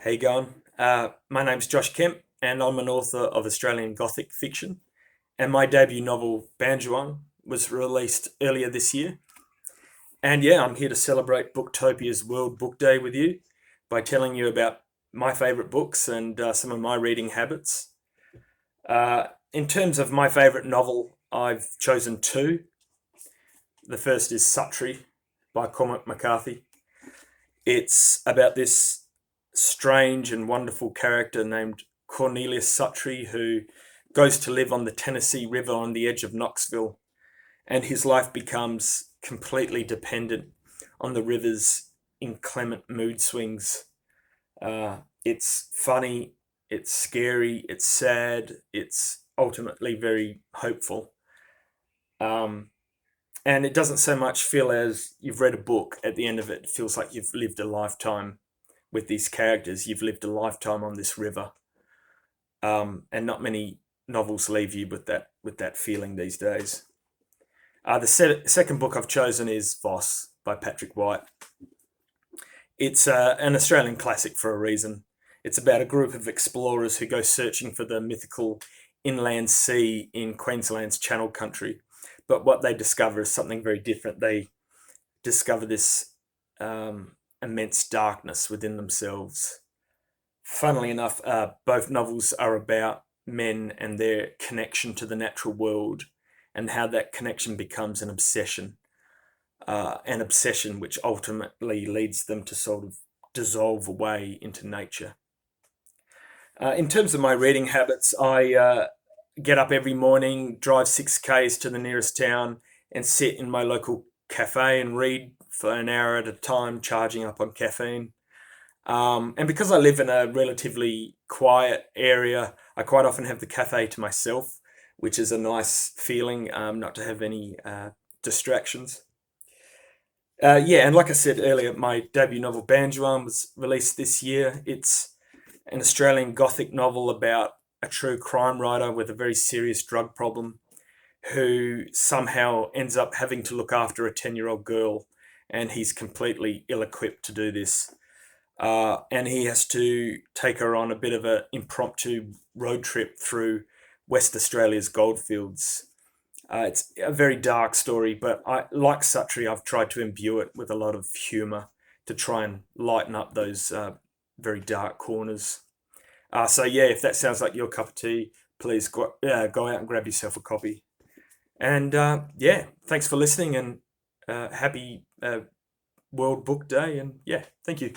How you going? My name's Josh Kemp, and I'm an author of Australian Gothic fiction. And my debut novel, Banjo Arms, was released earlier this year. And yeah, I'm here to celebrate Booktopia's World Book Day with you by telling you about my favourite books and some of my reading habits. In terms of my favourite novel, I've chosen two. The first is Sutri by Cormac McCarthy. It's about this strange and wonderful character named Cornelius Sutri who goes to live on the Tennessee River on the edge of Knoxville, and his life becomes completely dependent on the river's inclement mood swings. It's funny, it's scary, it's sad, it's ultimately very hopeful. Um, and it doesn't so much feel as you've read a book at the end of it. It feels like you've lived a lifetime with these characters. You've lived a lifetime on this river, and not many novels leave you with that feeling these days. The second book I've chosen is Voss by Patrick White. It's an Australian classic for a reason. It's about a group of explorers who go searching for the mythical inland sea in Queensland's Channel Country. But what they discover is something very different. They discover this immense darkness within themselves. Funnily enough, both novels are about men and their connection to the natural world and how that connection becomes an obsession which ultimately leads them to sort of dissolve away into nature. In terms of my reading habits, I get up every morning, drive 6Ks to the nearest town, and sit in my local cafe and read for an hour at a time, charging up on caffeine. And because I live in a relatively quiet area, I quite often have the cafe to myself, which is a nice feeling, not to have any distractions. Yeah, and like I said earlier, my debut novel, Banjo Arms, was released this year. It's an Australian Gothic novel about a true crime writer with a very serious drug problem who somehow ends up having to look after a 10-year-old girl, and he's completely ill-equipped to do this. And he has to take her on a bit of an impromptu road trip through West Australia's goldfields. It's a very dark story, but like Sutri, I've tried to imbue it with a lot of humour to try and lighten up those very dark corners. So yeah, if that sounds like your cup of tea, please go out and grab yourself a copy. And yeah, thanks for listening, and happy World Book Day. And yeah, thank you.